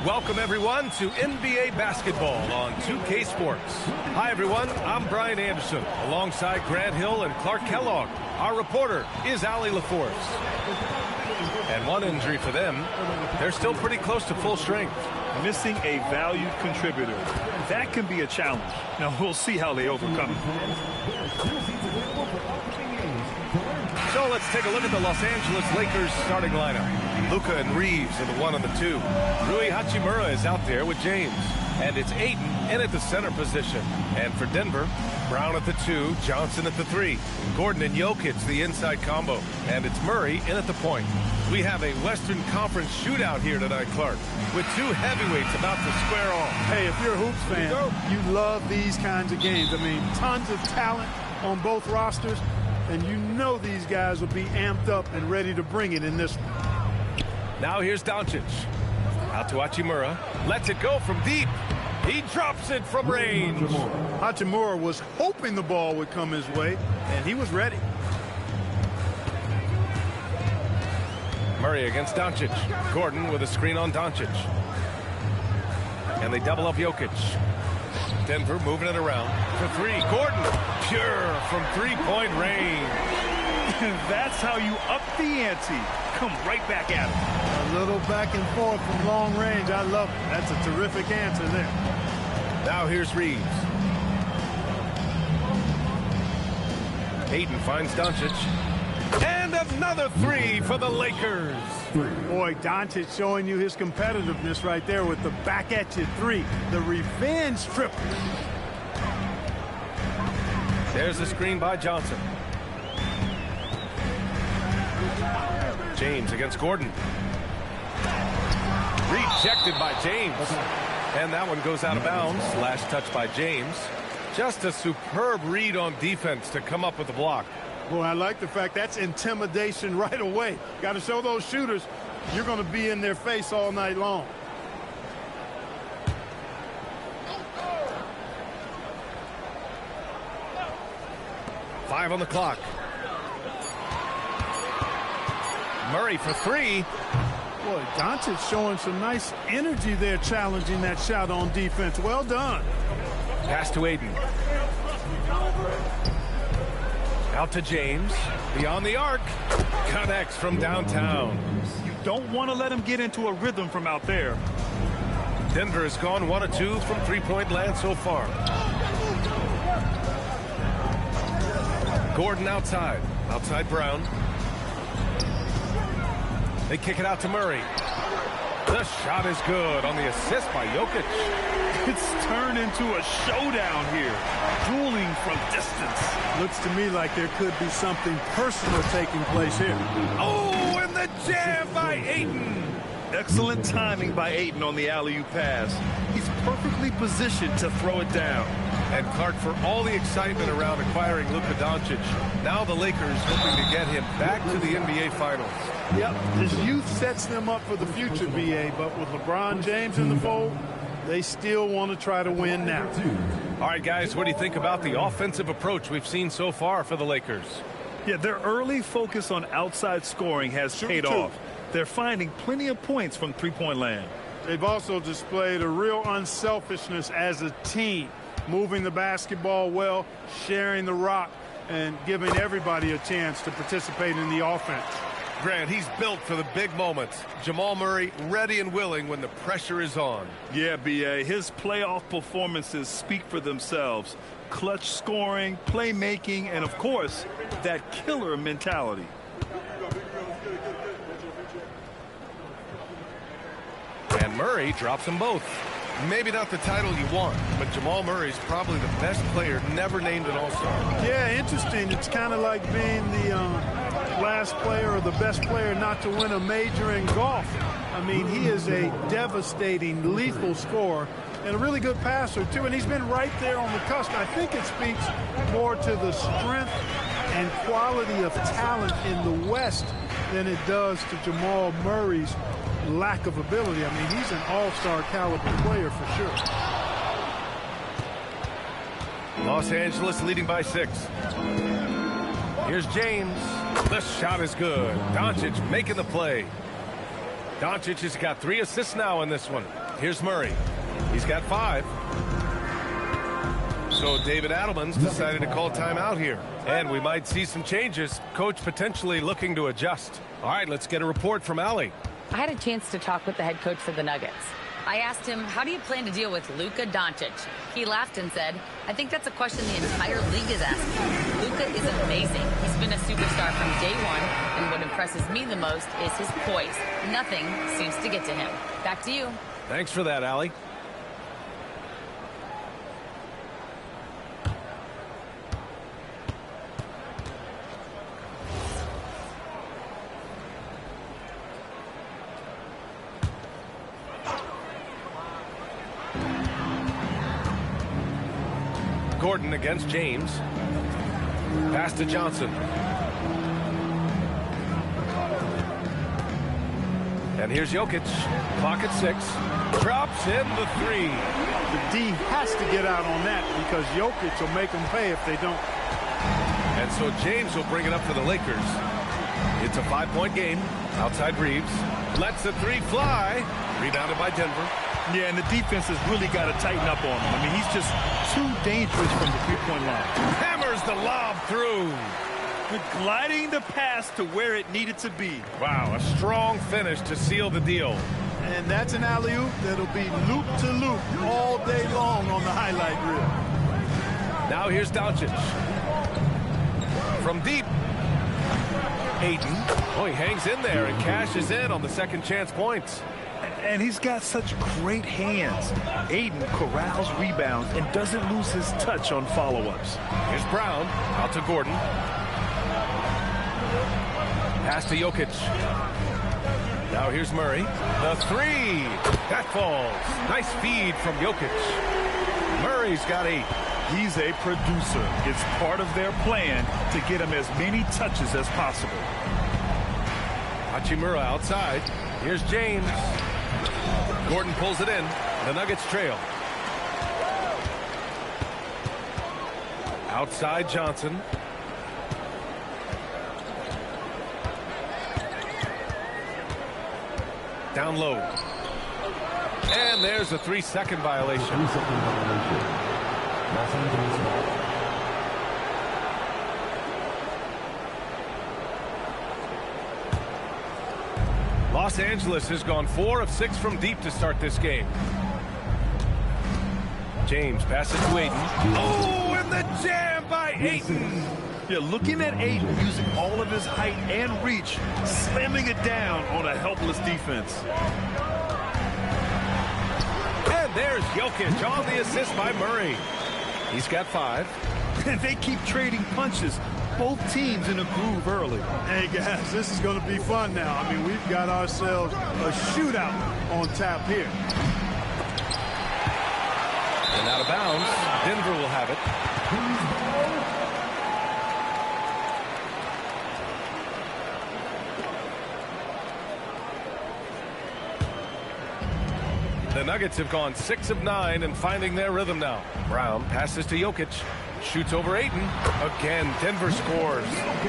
Welcome, everyone, to NBA basketball on 2K Sports. Hi, everyone. I'm Brian Anderson, alongside Grant Hill and Clark Kellogg. Our reporter is Allie LaForce. And one injury for them, they're still pretty close to full strength. Missing a valued contributor. That can be a challenge. Now, we'll see how they overcome it. So let's take a look at the Los Angeles Lakers starting lineup. Luka and Reeves are the 1 and the 2. Rui Hachimura is out there with James. And it's Ayton in at the center position. And for Denver, Brown at the 2, Johnson at the 3. Gordon and Jokic, the inside combo. And it's Murray in at the point. We have a Western Conference shootout here tonight, Clark, with 2 heavyweights about to square off. Hey, if you're a Hoops fan, you love these kinds of games. I mean, tons of talent on both rosters. And you know these guys will be amped up and ready to bring it in this one. Now here's Doncic. Out to Hachimura. Lets it go from deep. He drops it from range. Hachimura was hoping the ball would come his way, and he was ready. Murray against Doncic. Gordon with a screen on Doncic. And they double up Jokic. Denver moving it around for 3. Gordon, pure from three-point range. That's how you up the ante. Come right back at him. A little back and forth from long range. I love it. That's a terrific answer there. Now here's Reeves. Ayton finds Doncic. And another 3 for the Lakers. Boy, Doncic showing you his competitiveness right there with the back at you 3. The revenge triple. There's the screen by Johnson. James against Gordon. Rejected by James. And that one goes out of bounds. Last touch by James. Just a superb read on defense to come up with the block. Boy, I like the fact that's intimidation right away. Got to show those shooters you're going to be in their face all night long. Five on the clock. Murray for 3. Boy, Doncic showing some nice energy there, challenging that shot on defense. Well done. Pass to Ayton. Out to James. Beyond the arc. Connects from downtown. You don't want to let him get into a rhythm from out there. Denver has gone 1 of 2 from three-point land so far. Gordon outside. Outside Brown. They kick it out to Murray. The shot is good on the assist by Jokic. It's turned into a showdown here. Dueling from distance. Looks to me like there could be something personal taking place here. Oh, and the jam by Ayton. Excellent timing by Ayton on the alley-oop pass. He's perfectly positioned to throw it down. And Clark, for all the excitement around acquiring Luka Doncic, now the Lakers hoping to get him back to the NBA Finals. Yep, his youth sets them up for the future, B.A., but with LeBron James in the fold, they still want to try to win now. All right, guys, what do you think about the offensive approach we've seen so far for the Lakers? Yeah, their early focus on outside scoring has paid off. They're finding plenty of points from three-point land. They've also displayed a real unselfishness as a team, moving the basketball well, sharing the rock, and giving everybody a chance to participate in the offense. Grant, he's built for the big moments. Jamal Murray ready and willing when the pressure is on. Yeah, B.A., his playoff performances speak for themselves. Clutch scoring, playmaking, and, of course, that killer mentality. And Murray drops them both. Maybe not the title you want, but Jamal Murray's probably the best player never named an All-Star. Yeah, interesting. It's kind of like being the last player or the best player not to win a major in golf. I mean, he is a devastating, lethal scorer and a really good passer, too. And he's been right there on the cusp. I think it speaks more to the strength and quality of talent in the West than it does to Jamal Murray's lack of ability. I mean, he's an all-star caliber player for sure. Los Angeles leading by 6. Here's James. The shot is good. Doncic making the play. Doncic has got 3 assists now in this one. Here's Murray. He's got 5. So David Adelman's decided to call timeout here. And we might see some changes. Coach potentially looking to adjust. All right, let's get a report from Allie. I had a chance to talk with the head coach for the Nuggets. I asked him, how do you plan to deal with Luka Doncic? He laughed and said, I think that's a question the entire league is asking. Luka is amazing. He's been a superstar from day one, and what impresses me the most is his poise. Nothing seems to get to him. Back to you. Thanks for that, Allie. Gordon against James. Pass to Johnson. And here's Jokic. Clock at 6. Drops in the 3. The D has to get out on that because Jokic will make them pay if they don't. And so James will bring it up for the Lakers. It's a 5-point game. Outside Reeves. Lets the 3 fly. Rebounded by Denver. Yeah, and the defense has really got to tighten up on him. I mean, he's just too dangerous from the three-point line. Hammers the lob through. Gliding the pass to where it needed to be. Wow, a strong finish to seal the deal. And that's an alley-oop that'll be loop to loop all day long on the highlight reel. Now here's Doncic. From deep. Ayton. Oh, he hangs in there and cashes in on the second chance points. And he's got such great hands. Ayton corrals rebounds and doesn't lose his touch on follow-ups. Here's Brown. Out to Gordon. Pass to Jokic. Now here's Murray. The 3. That falls. Nice feed from Jokic. Murray's got 8. He's a producer. It's part of their plan to get him as many touches as possible. Hachimura outside. Here's James. Gordon pulls it in. The Nuggets trail. Outside Johnson. Down low. And there's a 3-second violation. Los Angeles has gone 4 of 6 from deep to start this game. James passes to Ayton. Oh, and the jam by Ayton. Yeah, looking at Ayton using all of his height and reach, slamming it down on a helpless defense. And there's Jokic on the assist by Murray. He's got 5. And they keep trading punches. Both teams in a groove early. Hey, guys, this is going to be fun now. I mean, we've got ourselves a shootout on tap here. And out of bounds, Denver will have it. The Nuggets have gone 6 of 9 and finding their rhythm now. Brown passes to Jokic. Shoots over Ayton. Again, Denver scores.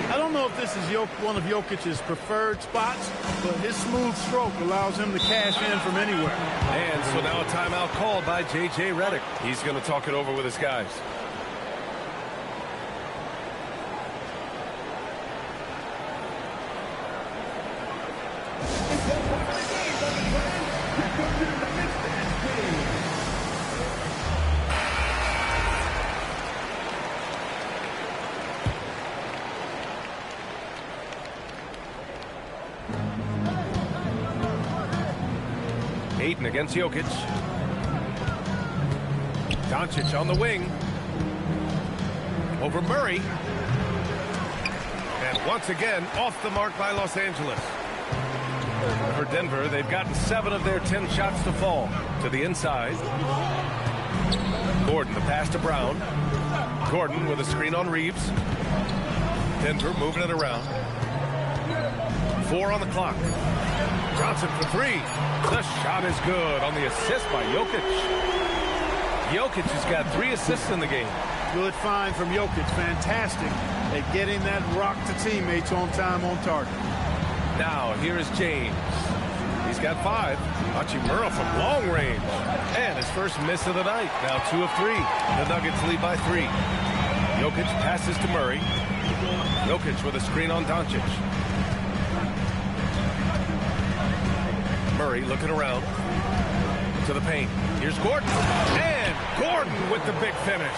I don't know if this is one of Jokic's preferred spots, but his smooth stroke allows him to cash in from anywhere. And so now a timeout called by J.J. Redick. He's going to talk it over with his guys. Ayton against Jokic. Doncic on the wing. Over Murray. And once again, off the mark by Los Angeles. For Denver, they've gotten 7 of their 10 shots to fall. To the inside. Gordon, the pass to Brown. Gordon with a screen on Reeves. Denver moving it around. 4 on the clock. Johnson for 3. The shot is good on the assist by Jokic. Jokic has got 3 assists in the game. Good find from Jokic. Fantastic at getting that rock to teammates on time on target. Now, here is James. He's got 5. Hachimura from long range. And his first miss of the night. Now 2 of 3. The Nuggets lead by 3. Jokic passes to Murray. Jokic with a screen on Doncic. Murray looking around to the paint. Here's Gordon. And Gordon with the big finish.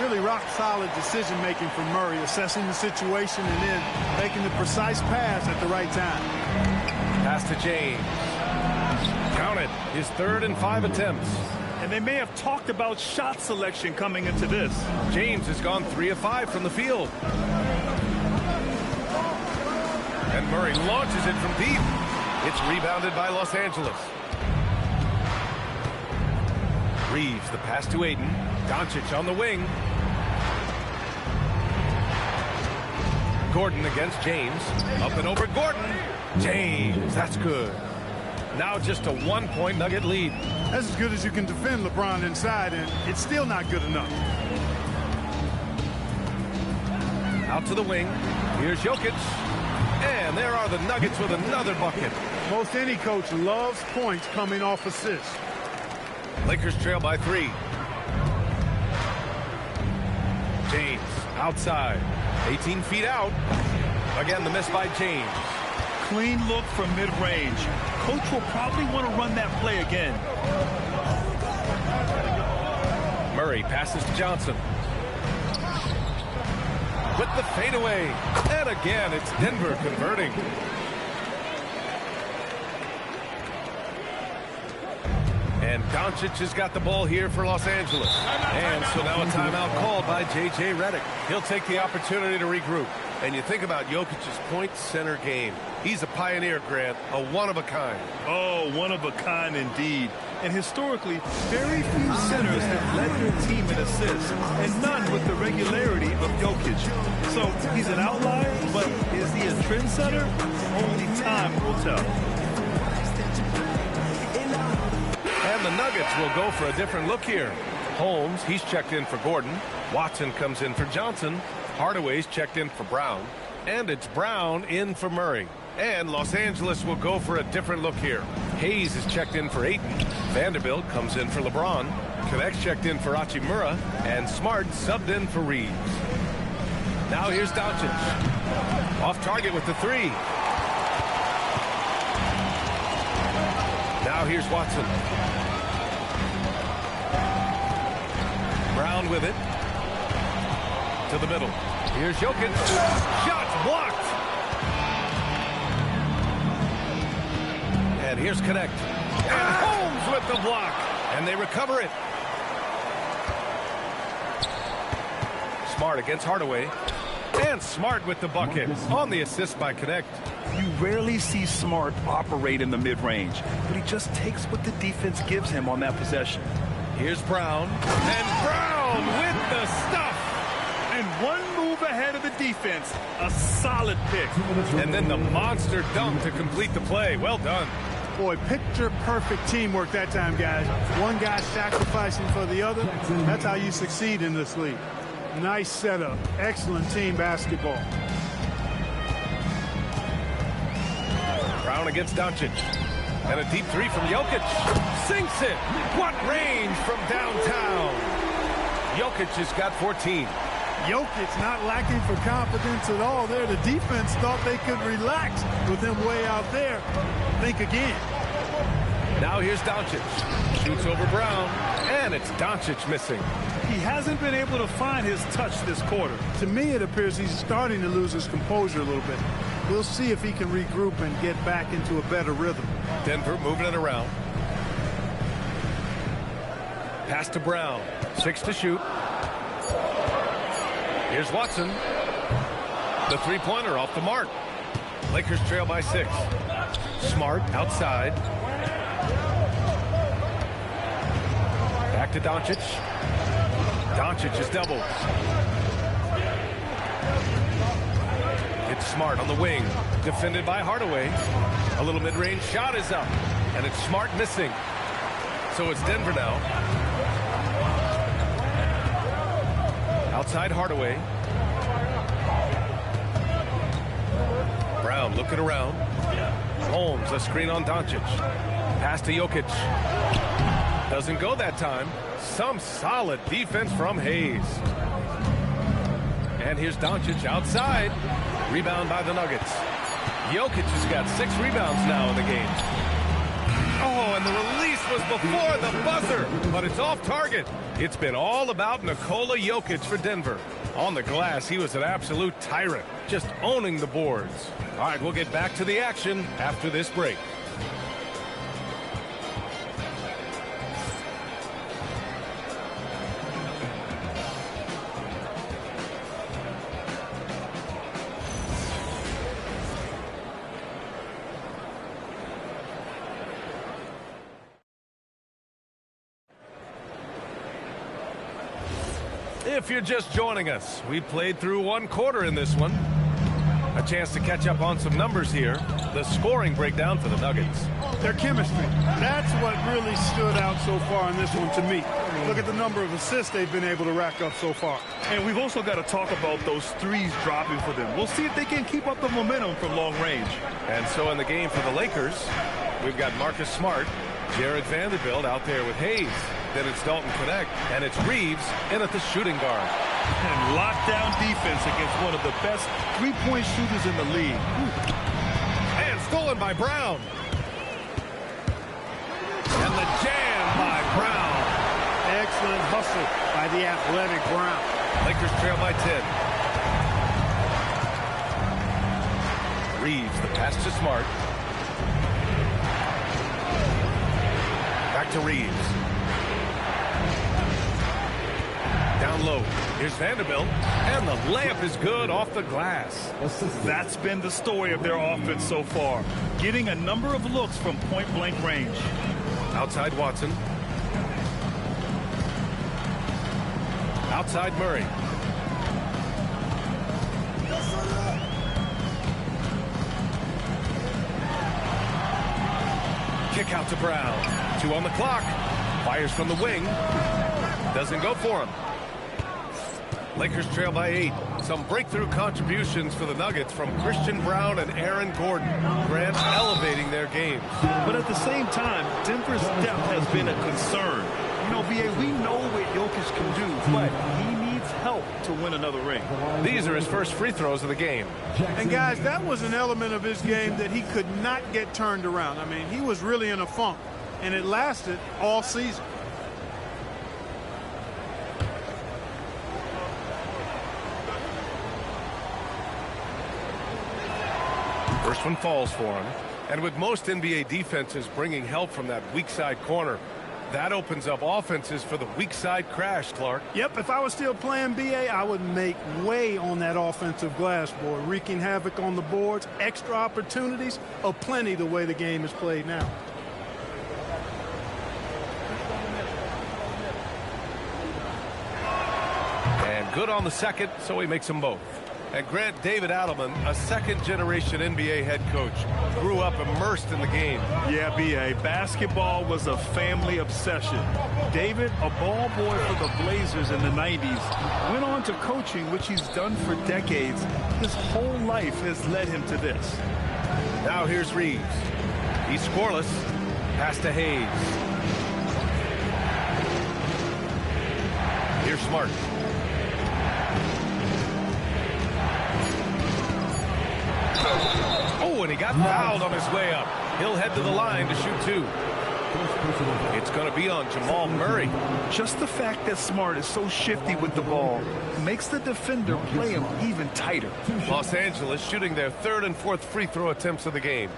Really rock-solid decision-making from Murray, assessing the situation and then making the precise pass at the right time. Pass to James. Count it. His 3rd and 5 attempts. And they may have talked about shot selection coming into this. James has gone 3 of 5 from the field. And Murray launches it from deep. It's rebounded by Los Angeles. Reeves, the pass to Ayton. Doncic on the wing. Gordon against James. Up and over Gordon. James, that's good. Now just a 1-point Nugget lead. That's as good as you can defend LeBron inside, and it's still not good enough. Out to the wing. Here's Jokic. And there are the Nuggets with another bucket. Most any coach loves points coming off assists. Lakers trail by 3. James outside. 18 feet out. Again, the miss by James. Clean look from mid-range. Coach will probably want to run that play again. Murray passes to Johnson. With the fadeaway. And again, it's Denver converting. And Doncic has got the ball here for Los Angeles. And so now a timeout called by J.J. Redick. He'll take the opportunity to regroup. And you think about Jokic's point center game. He's a pioneer, Grant, a one-of-a-kind. Oh, one-of-a-kind indeed. And historically, very few centers have led their team in assists, and none with the regularity of Jokic. So he's an outlier, but is he a trendsetter? Only time will tell. And the Nuggets will go for a different look here. Holmes, he's checked in for Gordon. Watson comes in for Johnson. Hardaway's checked in for Brown. And it's Brown in for Murray. And Los Angeles will go for a different look here. Hayes is checked in for Ayton. Vanderbilt comes in for LeBron. Connect's checked in for Hachimura. And Smart subbed in for Reeves. Now here's Doncic. Off target with the 3. Now here's Watson. Brown with it. To the middle. Here's Jokic. Shots blocked. And here's Connect. And Holmes with the block. And they recover it. Smart against Hardaway. And Smart with the bucket on the assist by Connect. You rarely see Smart operate in the mid-range, but he just takes what the defense gives him on that possession. Here's Brown. And Brown with the stuff. And one move ahead of the defense. A solid pick. And then the monster dunk to complete the play. Well done. Boy, picture-perfect teamwork that time, guys. One guy sacrificing for the other. That's how you succeed in this league. Nice setup. Excellent team basketball. Brown against Doncic. And a deep 3 from Jokic. Sinks it. What range from downtown. Jokic has got 14. Jokic not lacking for confidence at all there. The defense thought they could relax with him way out there. Think again. Now here's Doncic. Shoots over Brown. And it's Doncic missing. He hasn't been able to find his touch this quarter. To me, it appears he's starting to lose his composure a little bit. We'll see if he can regroup and get back into a better rhythm. Denver moving it around. Pass to Brown. 6 to shoot. Here's Watson. The three-pointer off the mark. Lakers trail by 6. Smart outside. Back to Doncic. Doncic is doubled. It's Smart on the wing. Defended by Hardaway. A little mid-range shot is up. And it's Smart missing. So it's Denver now. Outside Hardaway. Brown looking around. Holmes, a screen on Doncic. Pass to Jokic. Doesn't go that time. Some solid defense from Hayes. And here's Doncic outside. Rebound by the Nuggets. Jokic has got 6 rebounds now in the game. Oh, and the release was before the buzzer, but it's off target. It's been all about Nikola Jokic for Denver. On the glass, he was an absolute tyrant, just owning the boards. All right, we'll get back to the action after this break. If you're just joining us, we played through 1 quarter in this one. A chance to catch up on some numbers here. The scoring breakdown for the Nuggets. Their chemistry. That's what really stood out so far in this one to me. Look at the number of assists they've been able to rack up so far. And we've also got to talk about those threes dropping for them. We'll see if they can keep up the momentum from long range. And so in the game for the Lakers, we've got Marcus Smart, Jared Vanderbilt out there with Hayes. Then it's Dalton Connect, and it's Reeves in at the shooting guard. And lockdown defense against one of the best three-point shooters in the league. And stolen by Brown. And the jam by Brown. Excellent hustle by the athletic Brown. Lakers trail by 10. Reeves, the pass to Smart. Back to Reeves. Down low. Here's Vanderbilt. And the layup is good off the glass. That's been the story of their offense so far. Getting a number of looks from point-blank range. Outside Watson. Outside Murray. Kick out to Brown. 2 on the clock. Fires from the wing. Doesn't go for him. Lakers trail by 8. Some breakthrough contributions for the Nuggets from Christian Brown and Aaron Gordon. Grant elevating their games. But at the same time, Denver's depth has been a concern. You know, B.A., we know what Jokic can do, but he needs help to win another ring. These are his first free throws of the game. And, guys, that was an element of his game that he could not get turned around. I mean, he was really in a funk, and it lasted all season. First one falls for him. And with most NBA defenses bringing help from that weak side corner, that opens up offenses for the weak side crash, Clark. Yep, if I was still playing BA, I would make way on that offensive glass board, wreaking havoc on the boards. Extra opportunities aplenty the way the game is played now. And good on the second, so he makes them both. And Grant, David Adelman, a second-generation NBA head coach, grew up immersed in the game. Yeah, B.A., basketball was a family obsession. David, a ball boy for the Blazers in the 90s, went on to coaching, which he's done for decades. His whole life has led him to this. Now here's Reeves. He's scoreless. Pass to Hayes. Here's Smart. Oh, and he got fouled on his way up. He'll head to the line to shoot 2. It's going to be on Jamal Murray. Just the fact that Smart is so shifty with the ball makes the defender play him even tighter. Los Angeles shooting their 3rd and 4th free throw attempts of the game.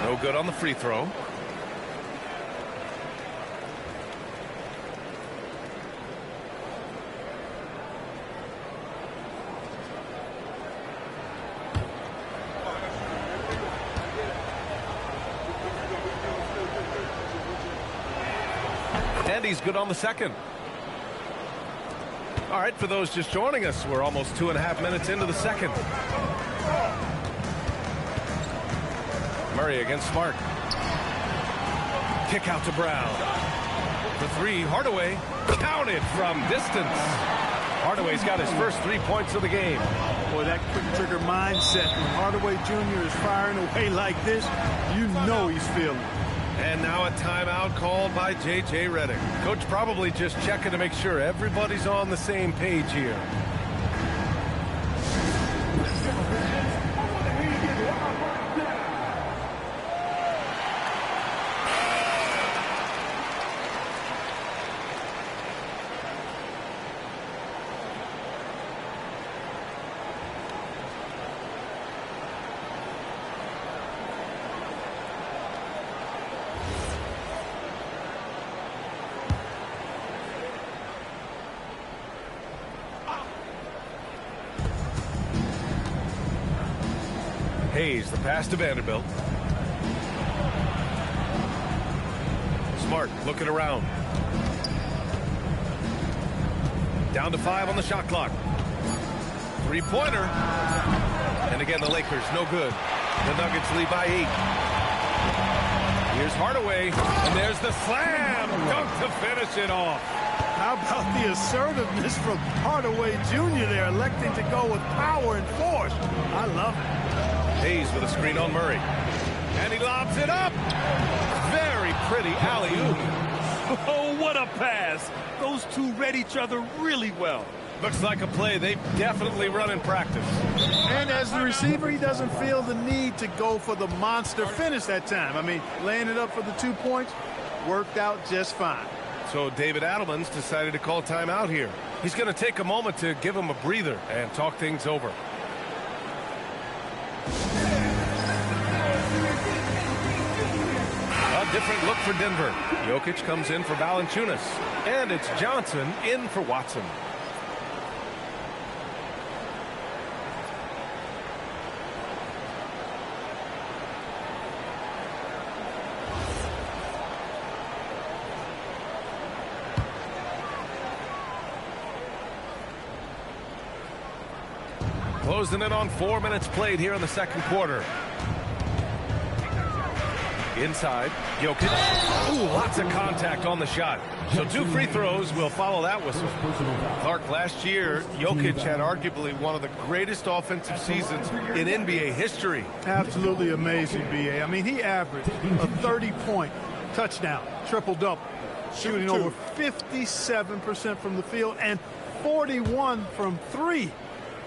No good on the free throw. And he's good on the second. All right, for those just joining us, we're almost 2.5 minutes into the second. Murray against Smart. Kick out to Brown. The three, Hardaway, counted from distance. Hardaway's got his first 3 points of the game. Boy, that quick trigger mindset. When Hardaway Jr. is firing away like this, you know he's feeling it. And now a timeout called by J.J. Redick. Coach probably just checking to make sure everybody's on the same page here. Hayes, the pass to Vanderbilt. Smart looking around. Down to 5 on the shot clock. Three-pointer. And again, the Lakers, no good. The Nuggets lead by 8. Here's Hardaway, and there's the slam dunk to finish it off. How about the assertiveness from Hardaway Jr. there, electing to go with power and force? I love it. Hayes with a screen on Murray. And he lobs it up. Very pretty alley-oop. Oh, what a pass. Those two read each other really well. Looks like a play they've definitely run in practice. And as the receiver, he doesn't feel the need to go for the monster finish that time. I mean, laying it up for the 2 points worked out just fine. So David Adelman's decided to call timeout here. He's going to take a moment to give him a breather and talk things over. A different look for Denver. Jokic comes in for Valanciunas. And it's Johnson in for Watson. Closing in on 4 minutes played here in the second quarter. Inside, Jokic. Ooh, lots of contact on the shot. So 2 free throws will follow that whistle. Clark, last year, Jokic had arguably one of the greatest offensive seasons in NBA history. Absolutely amazing, B.A. I mean, he averaged a 30-point touchdown, triple-double, shooting over 57% from the field and 41 from 3.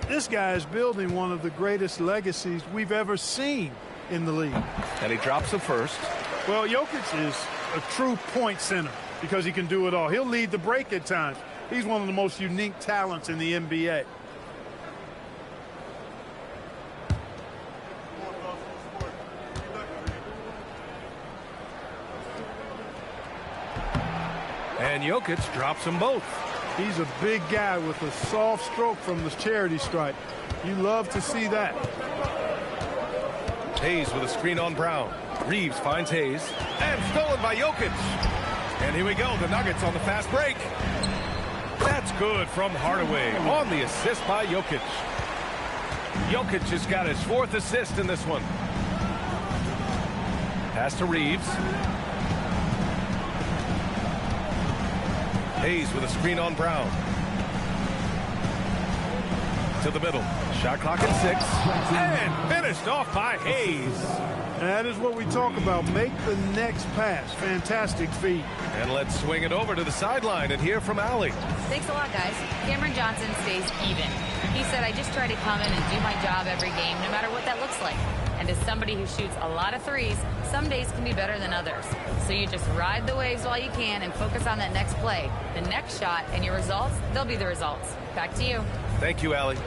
This guy is building one of the greatest legacies we've ever seen in the league. And he drops the first. Well, Jokic is a true point center because he can do it all. He'll lead the break at times. He's one of the most unique talents in the NBA. And Jokic drops them both. He's a big guy with a soft stroke from the charity stripe. You love to see that. Hayes with a screen on Brown. Reeves finds Hayes. And stolen by Jokic. And here we go. The Nuggets on the fast break. That's good from Hardaway on the assist by Jokic. Jokic has got his 4th assist in this one. Pass to Reeves. Hayes with a screen on Brown. To the middle. Shot clock at 6. And finished off by Hayes. That is what we talk about. Make the next pass. Fantastic feat. And let's swing it over to the sideline and hear from Allie. Thanks a lot, guys. Cameron Johnson stays even. He said, I just try to come in and do my job every game, no matter what that looks like. And as somebody who shoots a lot of threes, some days can be better than others. So you just ride the waves while you can and focus on that next play. The next shot and your results, they'll be the results. Back to you. Thank you, Allie.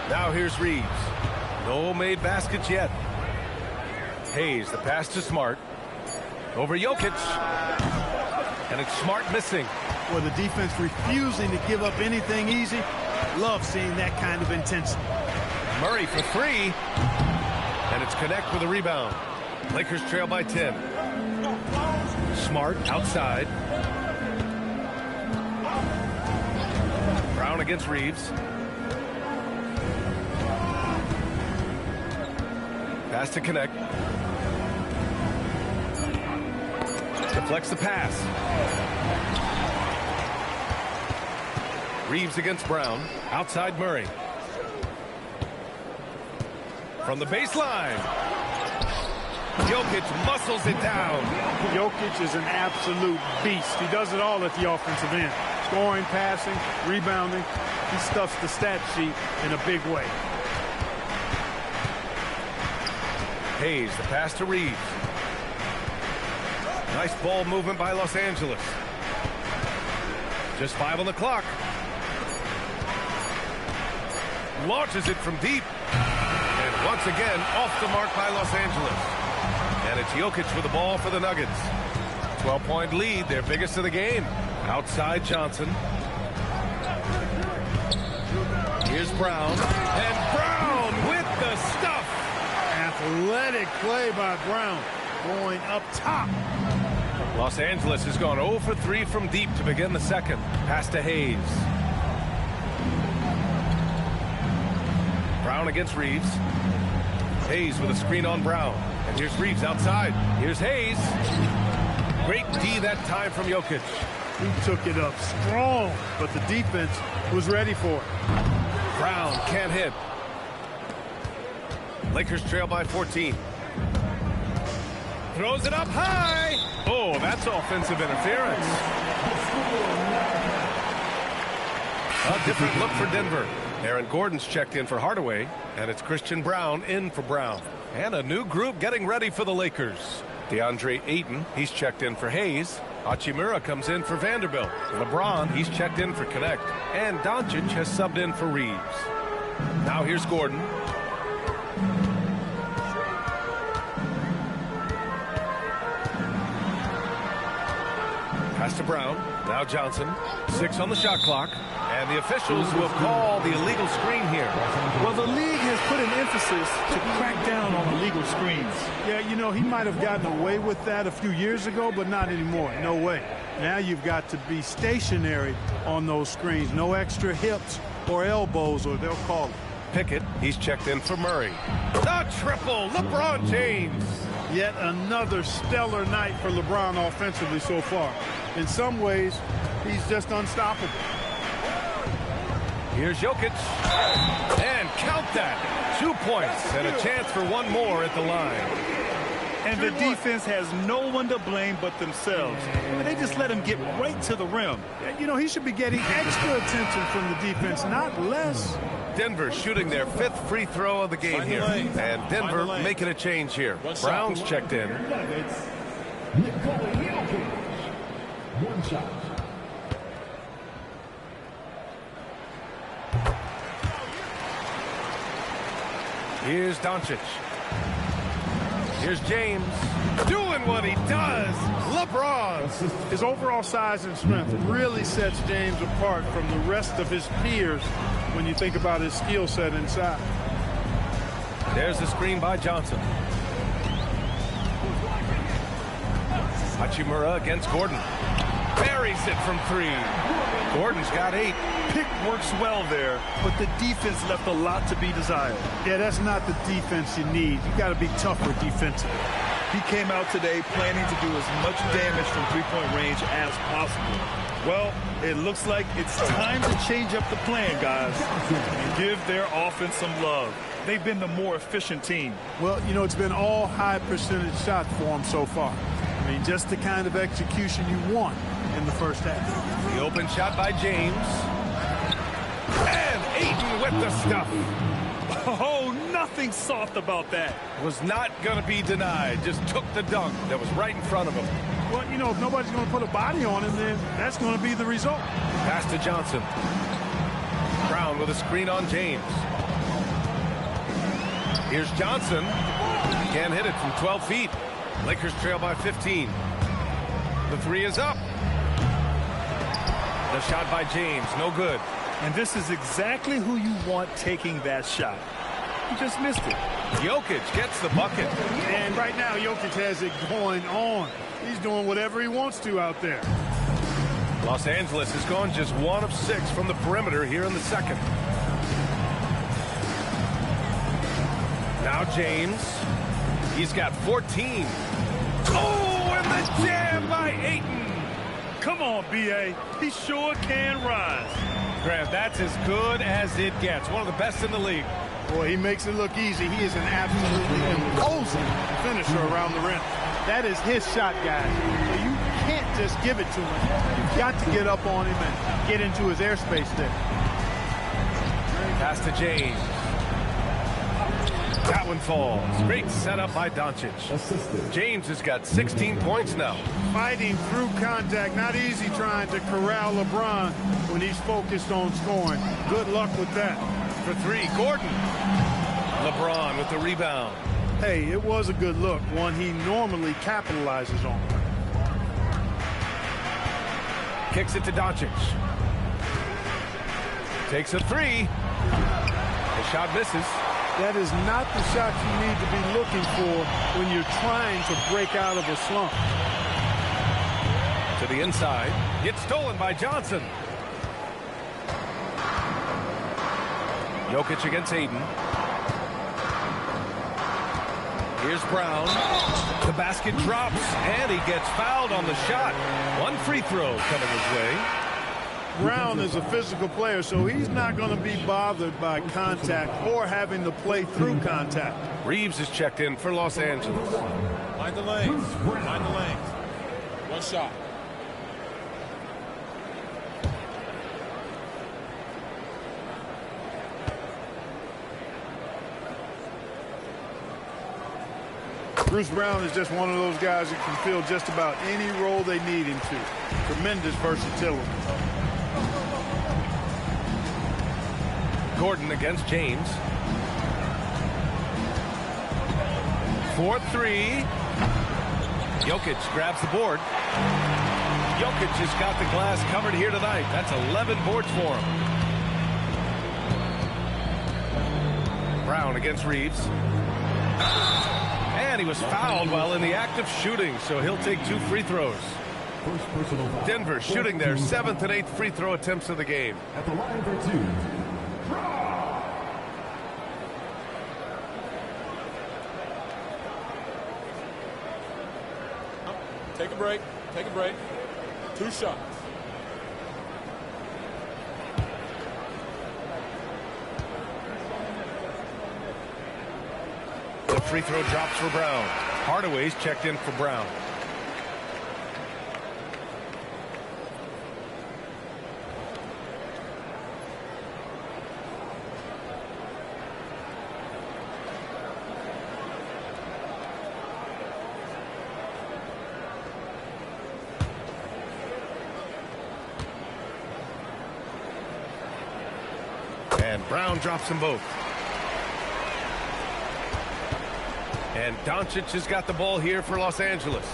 Now here's Reeves. No made baskets yet. Hayes, the pass to Smart. Over Jokic. And it's Smart missing. Well, the defense refusing to give up anything easy. Love seeing that kind of intensity. Murray for 3. And it's Connect with a rebound. Lakers trail by 10. Smart outside. Brown against Reeves. Pass to Connect. To Deflects the pass. Reeves against Brown. Outside Murray. From the baseline. Jokic muscles it down. Jokic is an absolute beast. He does it all at the offensive end. Scoring, passing, rebounding. He stuffs the stat sheet in a big way. Hayes, the pass to Reeves. Nice ball movement by Los Angeles. Just 5 on the clock. Launches it from deep. And once again, off the mark by Los Angeles. And it's Jokic with the ball for the Nuggets. 12-point lead, their biggest of the game. Outside Johnson. Here's Brown. And Brown with the stuff. Athletic play by Brown. Going up top. Los Angeles has gone 0 for 3 from deep to begin the second. Pass to Hayes. Brown against Reeves. Hayes with a screen on Brown. And here's Reeves outside. Here's Hayes. Great D that time from Jokic. He took it up strong, but the defense was ready for it. Brown can't hit. Lakers trail by 14. Throws it up high. Oh, that's offensive interference. A different look for Denver. Aaron Gordon's checked in for Hardaway, and it's Christian Brown in for Brown. And a new group getting ready for the Lakers. DeAndre Ayton, he's checked in for Hayes. Hachimura comes in for Vanderbilt. LeBron, he's checked in for Connect. And Doncic has subbed in for Reeves. Now here's Gordon. Pass to Brown. Now Johnson. 6 on the shot clock. And the officials will call the illegal screen here. Well, the league has put an emphasis to crack down on illegal screens. Yeah, you know, he might have gotten away with that a few years ago, but not anymore. No way. Now you've got to be stationary on those screens. No extra hips or elbows, or they'll call it. Pickett, he's checked in for Murray. The triple, LeBron James. Yet another stellar night for LeBron offensively so far. In some ways, he's just unstoppable. Here's Jokic. And count that. 2 points and a chance for one more at the line. And the defense has no one to blame but themselves. And they just let him get right to the rim. You know, he should be getting extra attention from the defense, not less. Denver shooting their 5th free throw of the game here. And Denver making a change here. Brown's checked in. One shot. Here's Doncic. Here's James doing what he does. LeBron. His overall size and strength really sets James apart from the rest of his peers when you think about his skill set inside. There's the screen by Johnson. Hachimura against Gordon. Buries it from 3. Gordon's got 8. Pick works well there, but the defense left a lot to be desired. Yeah, that's not the defense you need. You got to be tougher defensively. He came out today planning to do as much damage from three-point range as possible. Well, it looks like it's time to change up the plan, guys, and give their offense some love. They've been the more efficient team. Well, you know, it's been all high percentage shots for them so far. I mean, just the kind of execution you want in the first half. The open shot by James. And Ayton with the stuff. Oh, nothing soft about that. Was not going to be denied. Just took the dunk that was right in front of him. Well, you know, if nobody's going to put a body on him, then that's going to be the result. Pass to Johnson. Brown with a screen on James. Here's Johnson. Can't hit it from 12 feet. Lakers trail by 15. The 3 is up. The shot by James, no good. And this is exactly who you want taking that shot. He just missed it. Jokic gets the bucket. And right now, Jokic has it going on. He's doing whatever he wants to out there. Los Angeles has gone just 1 of 6 from the perimeter here in the second. Now James. He's got 14. Oh, and A jam by Ayton. Come on, B.A. He sure can rise. Graham, that's as good as it gets. One of the best in the league. Boy, he makes it look easy. He is an absolutely imposing finisher around the rim. That is his shot, guys. So you can't just give it to him. You've got to get up on him and get into his airspace there. Pass to James. That one falls. Great setup by Doncic. James has got 16 points now. Fighting through contact. Not easy trying to corral LeBron when he's focused on scoring. Good luck with that. For three, Gordon. LeBron with the rebound. Hey, it was a good look, one he normally capitalizes on. Kicks it to Doncic. Takes a three. The shot misses. That is not the shot you need to be looking for when you're trying to break out of a slump. To the inside. Gets stolen by Johnson. Jokic against Ayton. Here's Brown. The basket drops, and he gets fouled on the shot. One free throw coming his way. Brown is a physical player, so he's not going to be bothered by contact or having to play through contact. Reeves is checked in for Los Angeles. Mind the lanes. Mind the lanes. One shot. Bruce Brown is just one of those guys that can fill just about any role they need him to. Tremendous versatility. Gordon against James. 4-3. Jokic grabs the board. Jokic has got the glass covered here tonight. That's 11 boards for him. Brown against Reeves. And he was fouled while in the act of shooting, so he'll take 2 free throws. Denver shooting their 7th and 8th free throw attempts of the game. At the line for 2. Take a break. Take a break. 2 shots. The free throw drops for Brown. Hardaway's checked in for Brown. And Brown drops them both. And Doncic has got the ball here for Los Angeles.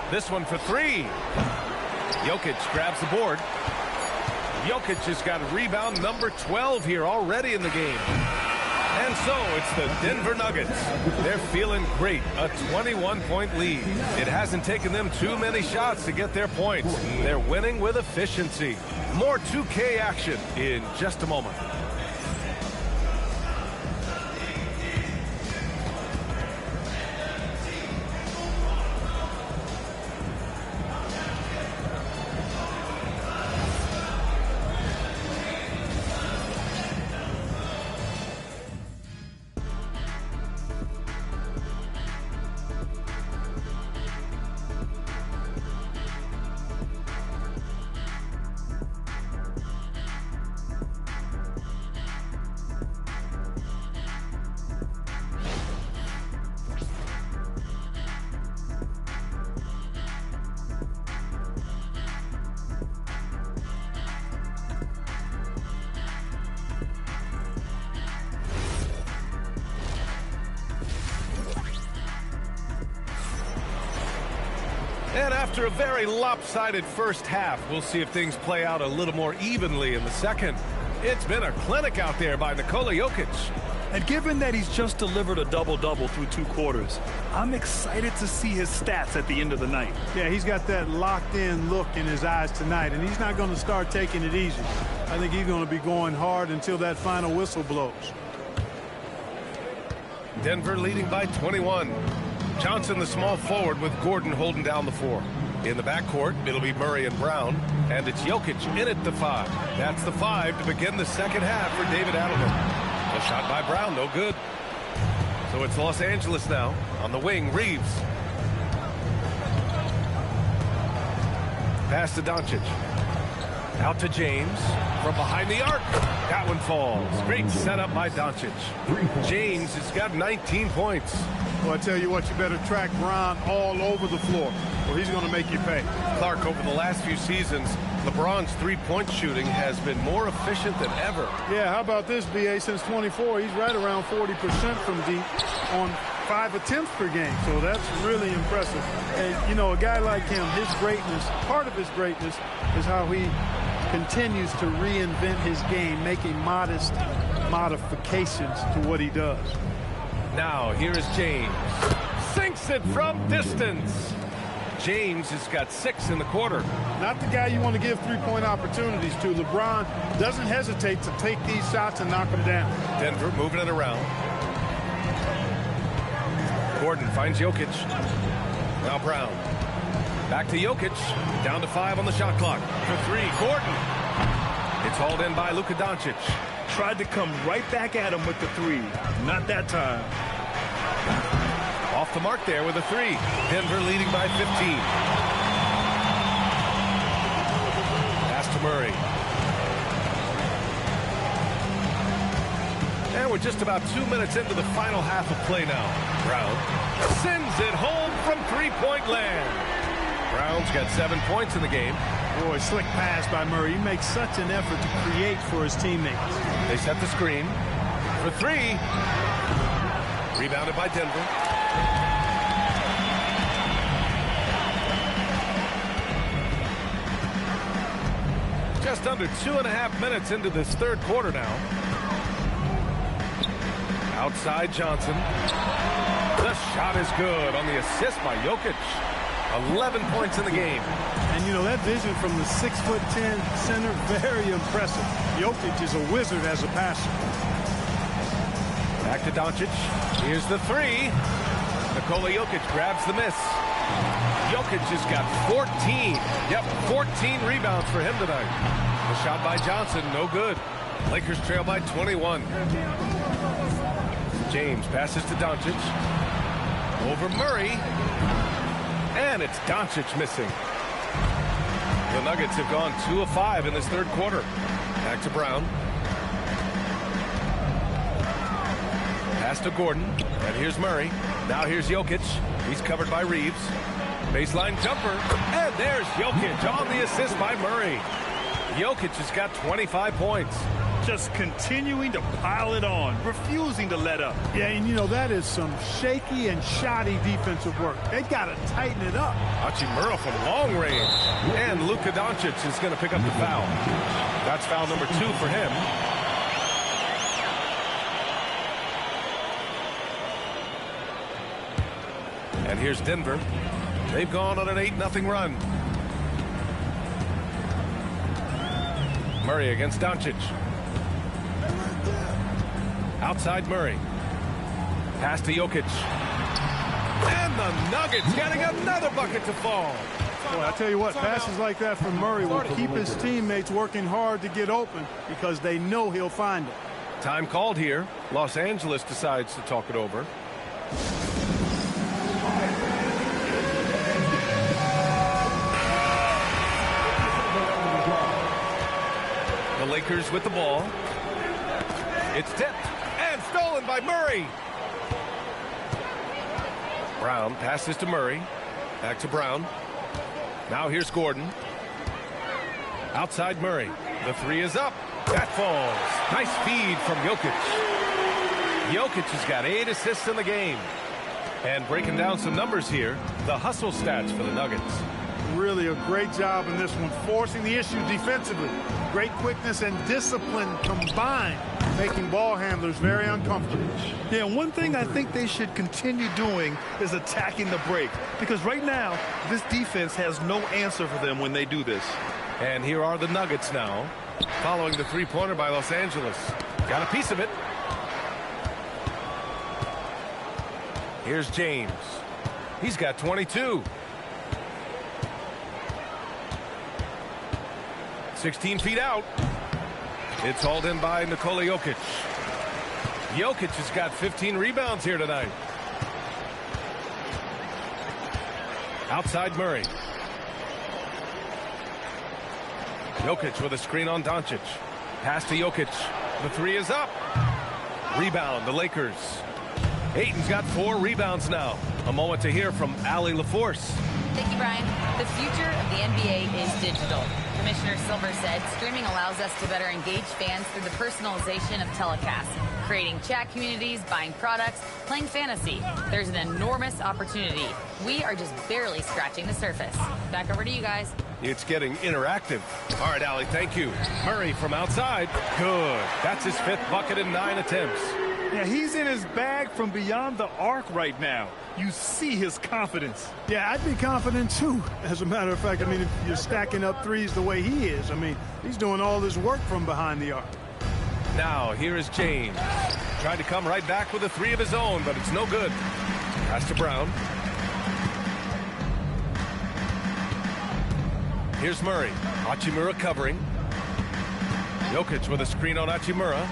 This one for 3. Jokic grabs the board. Jokic has got rebound number 12 here already in the game. And so it's the Denver Nuggets. They're feeling great. A 21-point lead. It hasn't taken them too many shots to get their points. They're winning with efficiency. More 2K action in just a moment. And after a very lopsided first half, we'll see if things play out a little more evenly in the second. It's been a clinic out there by Nikola Jokic. And given that he's just delivered a double-double through 2 quarters, I'm excited to see his stats at the end of the night. Yeah, he's got that locked-in look in his eyes tonight, and he's not going to start taking it easy. I think he's going to be going hard until that final whistle blows. Denver leading by 21. Johnson, the small forward, with Gordon holding down the 4. In the backcourt, it'll be Murray and Brown, and it's Jokic in at the 5. That's the 5 to begin the second half for David Adelman. A shot by Brown, no good. So it's Los Angeles now. On the wing, Reeves. Pass to Doncic. Out to James from behind the arc. That one falls. Great setup by Doncic. James has got 19 points. Well, I tell you what, you better track Brown all over the floor, or he's going to make you pay. Clark, over the last few seasons, LeBron's three-point shooting has been more efficient than ever. Yeah, how about this, B.A.? Since 24, he's right around 40% from deep on 5 attempts per game. So that's really impressive. And, you know, a guy like him, his greatness, part of his greatness is how he continues to reinvent his game, making modest modifications to what he does. Now, here is James. Sinks it from distance. James has got 6 in the quarter. Not the guy you want to give three-point opportunities to. LeBron doesn't hesitate to take these shots and knock them down. Denver moving it around. Gordon finds Jokic. Now Brown. Back to Jokic. Down to 5 on the shot clock. For 3, Gordon. It's hauled in by Luka Doncic. Tried to come right back at him with the 3. Not that time. Off the mark there with a 3. Denver leading by 15. Pass to Murray. And we're just about 2 minutes into the final half of play now. Brown sends it home from three-point land. Brown's got 7 points in the game. Boy, slick pass by Murray. He makes such an effort to create for his teammates. They set the screen for 3. Rebounded by Denver. Just under 2.5 minutes into this third quarter now. Outside Johnson. The shot is good on the assist by Jokic. 11 points in the game. And, you know, that vision from the 6'10" center, very impressive. Jokic is a wizard as a passer. Back to Doncic. Here's the 3. Nikola Jokic grabs the miss. Jokic has got 14. Yep, 14 rebounds for him tonight. The shot by Johnson, no good. Lakers trail by 21. James passes to Doncic. Over Murray. And it's Doncic missing. The Nuggets have gone 2 of 5 in this third quarter. Back to Brown. Pass to Gordon. And here's Murray. Now here's Jokic. He's covered by Reeves. Baseline jumper. And there's Jokic on the assist by Murray. Jokic has got 25 points. Just continuing to pile it on, refusing to let up. Yeah, and you know, that is some shaky and shoddy defensive work. They got to tighten it up. Hachimura from long range. And Luka Doncic is going to pick up the foul. That's foul number 2 for him. And here's Denver. They've gone on an 8-0 run. Murray against Doncic. Outside Murray. Pass to Jokic. And the Nuggets getting another bucket to fall. Boy, I tell you what, passes like that from Murray will keep his teammates working hard to get open because they know he'll find it. Time called here. Los Angeles decides to talk it over. The Lakers with the ball. It's tipped and stolen by Murray. Brown passes to Murray. Back to Brown. Now here's Gordon. Outside Murray. The 3 is up. That falls. Nice feed from Jokic. Jokic has got 8 assists in the game. And breaking down some numbers here, the hustle stats for the Nuggets. Really a great job in this one, forcing the issue defensively. Great quickness and discipline combined, making ball handlers very uncomfortable. Yeah, one thing I think they should continue doing is attacking the break, because right now, this defense has no answer for them when they do this. And here are the Nuggets now. Following the three-pointer by Los Angeles. Got a piece of it. Here's James. He's got 22. 16 feet out. It's hauled in by Nikola Jokic. Jokic has got 15 rebounds here tonight. Outside Murray. Jokic with a screen on Doncic. Pass to Jokic. The three is up. Rebound, the Lakers. Ayton's got 4 rebounds now. A moment to hear from Allie LaForce. Thank you, Brian. The future of the NBA is digital. Commissioner Silver said streaming allows us to better engage fans through the personalization of telecasts, creating chat communities, buying products, playing fantasy. There's an enormous opportunity. We are just barely scratching the surface. Back over to you guys. It's getting interactive. All right, Allie, thank you. Murray from outside. Good. That's his 5th bucket in 9 attempts. Yeah, he's in his bag from beyond the arc right now. You see his confidence. Yeah, I'd be confident too. As a matter of fact, I mean, if you're stacking up threes the way he is, I mean, he's doing all this work from behind the arc. Now, here is James. Tried to come right back with a 3 of his own, but it's no good. Pass to Brown. Here's Murray. Hachimura covering. Jokic with a screen on Hachimura.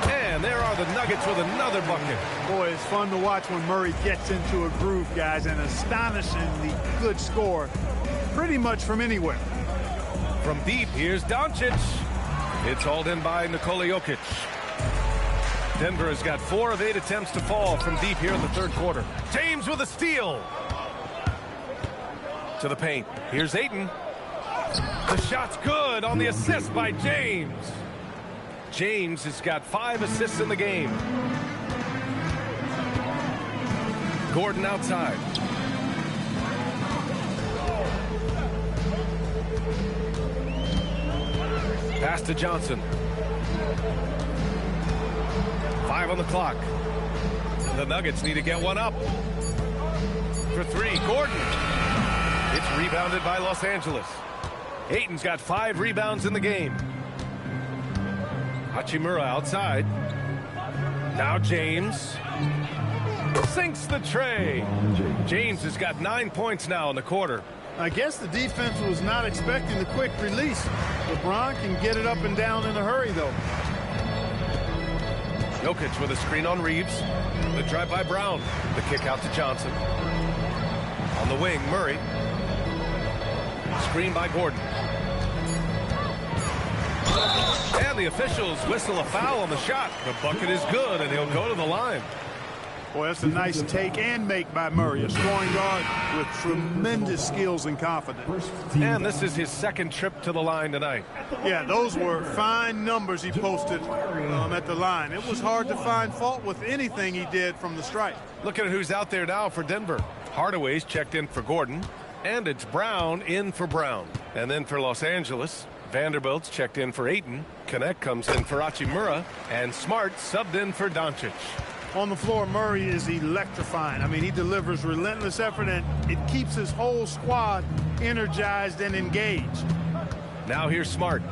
And there are the Nuggets with another bucket. Boy, it's fun to watch when Murray gets into a groove, guys. An astonishingly good score, pretty much from anywhere. From deep, here's Doncic. It's hauled in by Nikola Jokic. Denver has got 4 of 8 attempts to fall from deep here in the 3rd quarter. James with a steal. To the paint. Here's Ayton. The shot's good on the assist by James. James has got 5 assists in the game. Gordon outside. Pass to Johnson. 5 on the clock. The Nuggets need to get one up. For 3, Gordon. It's rebounded by Los Angeles. Ayton's got 5 rebounds in the game. Hachimura outside. Now James. Sinks the tray. James has got 9 points now in the quarter. I guess the defense was not expecting the quick release. LeBron can get it up and down in a hurry, though. Jokic with a screen on Reeves. The drive by Brown. The kick out to Johnson. On the wing, Murray. Screen by Gordon. And the officials whistle a foul on the shot. The bucket is good, and he'll go to the line. Boy, that's a nice take and make by Murray, a scoring guard with tremendous skills and confidence. And this is his 2nd trip to the line tonight. Yeah, those were fine numbers he posted at the line. It was hard to find fault with anything he did from the stripe. Look at who's out there now for Denver. Hardaway's checked in for Gordon, and it's Brown in for Brown. And then for Los Angeles, Vanderbilt's checked in for Ayton. Connect comes in for Hachimura, and Smart subbed in for Doncic. On the floor, Murray is electrifying. I mean, he delivers relentless effort, and it keeps his whole squad energized and engaged. Now here's Smart.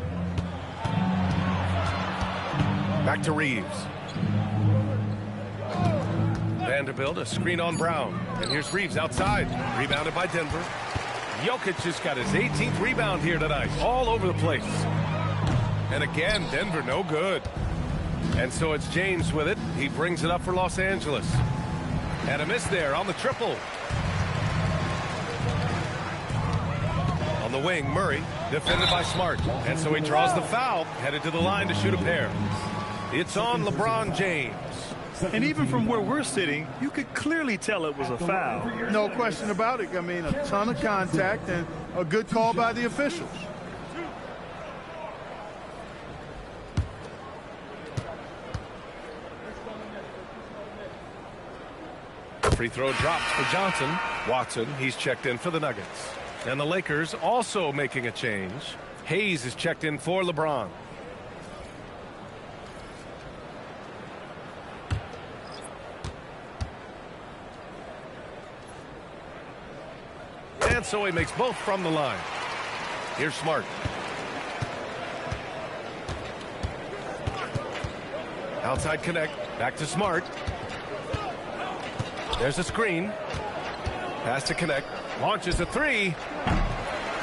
Back to Reeves. Vanderbilt, a screen on Brown. And here's Reeves outside. Rebounded by Denver. Jokic just got his 18th rebound here tonight. All over the place. And again, Denver no good. And so it's James with it. He brings it up for Los Angeles. And a miss there on the triple. On the wing, Murray, defended by Smart. And so he draws the foul, headed to the line to shoot a pair. It's on LeBron James. And even from where we're sitting, you could clearly tell it was a foul. No question about it. I mean, a ton of contact and a good call by the officials. Free throw drops for Johnson. Watson, he's checked in for the Nuggets. And the Lakers also making a change. Hayes is checked in for LeBron. And so he makes both from the line. Here's Smart. Outside connect. Back to Smart. There's a screen. Pass to connect. Launches a three.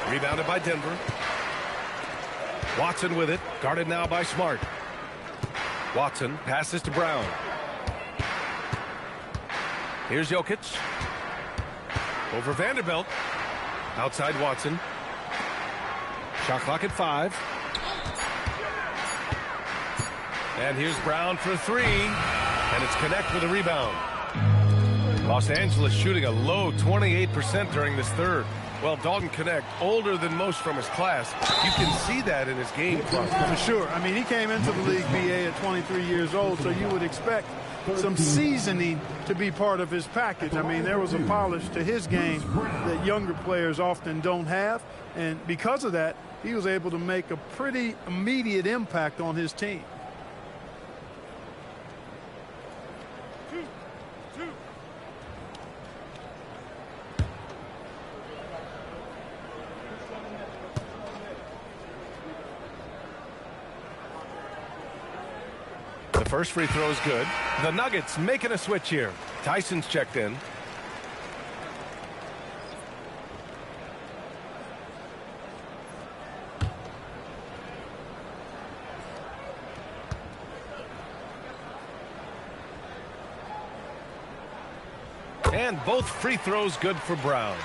Rebounded by Denver. Watson with it. Guarded now by Smart. Watson passes to Brown. Here's Jokic. Over Vanderbilt. Outside Watson. Shot clock at 5. And here's Brown for 3. And it's Connect with a rebound. Los Angeles shooting a low 28% during this third. Well, Dalton Connect, older than most from his class. You can see that in his game cluster. For sure. I mean, he came into the league, BA, at 23 years old, so you would expect some seasoning to be part of his package. I mean, there was a polish to his game that younger players often don't have, and because of that, he was able to make a pretty immediate impact on his team. The first free throw is good. The Nuggets making a switch here. Tyson's checked in. And both free throws good for Brown.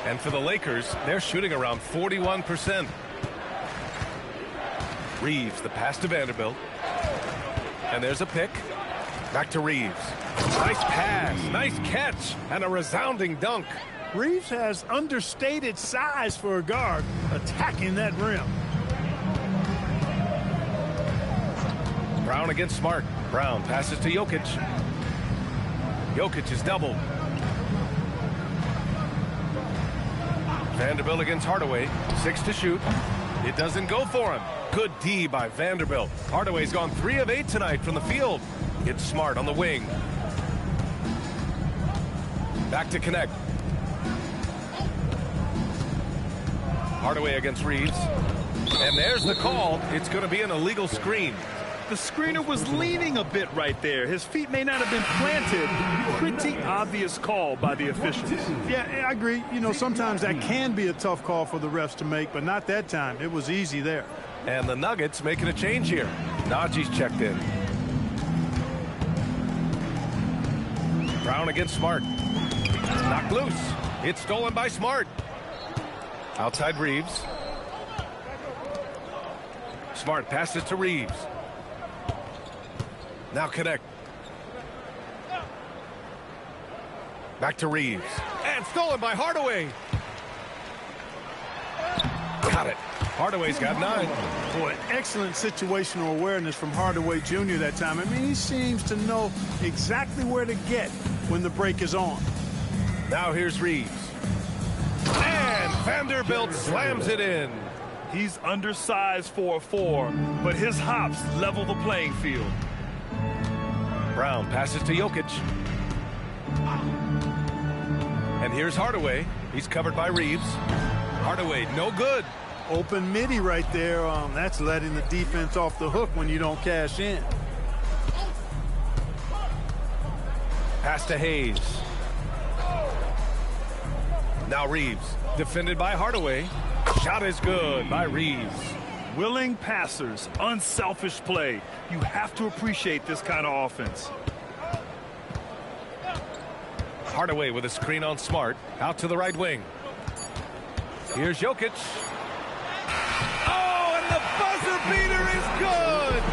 And for the Lakers, they're shooting around 41%. Reeves, the pass to Vanderbilt. And there's a pick. Back to Reeves. Nice pass, nice catch, and a resounding dunk. Reeves has understated size for a guard attacking that rim. Brown against Smart. Brown passes to Jokic. Jokic is doubled. Vanderbilt against Hardaway. 6 to shoot. It doesn't go for him. Good D by Vanderbilt. Hardaway's gone 3 of 8 tonight from the field. It's Smart on the wing. Back to Connect. Hardaway against Reeves. And there's the call. It's going to be an illegal screen. The screener was leaning a bit right there. His feet may not have been planted. Pretty obvious call by the officials. Yeah, I agree. You know, sometimes that can be a tough call for the refs to make, but not that time. It was easy there. And the Nuggets making a change here. Najee's checked in. Brown against Smart. Knocked loose. It's stolen by Smart. Outside Reeves. Smart passes to Reeves. Now Connect. Back to Reeves. And stolen by Hardaway. Got it. Hardaway's got 9. Boy, excellent situational awareness from Hardaway Jr. that time. I mean, he seems to know exactly where to get when the break is on. Now here's Reeves. And Vanderbilt slams it in. He's undersized for a 4, but his hops level the playing field. Brown passes to Jokic. And here's Hardaway. He's covered by Reeves. Hardaway, no good. Open midi right there. That's letting the defense off the hook when you don't cash in. Pass to Hayes. Now Reeves. Defended by Hardaway. Shot is good by Reeves. Willing passers, unselfish play. You have to appreciate this kind of offense. Hardaway with a screen on Smart. Out to the right wing. Here's Jokic. Oh, and the buzzer beater is good.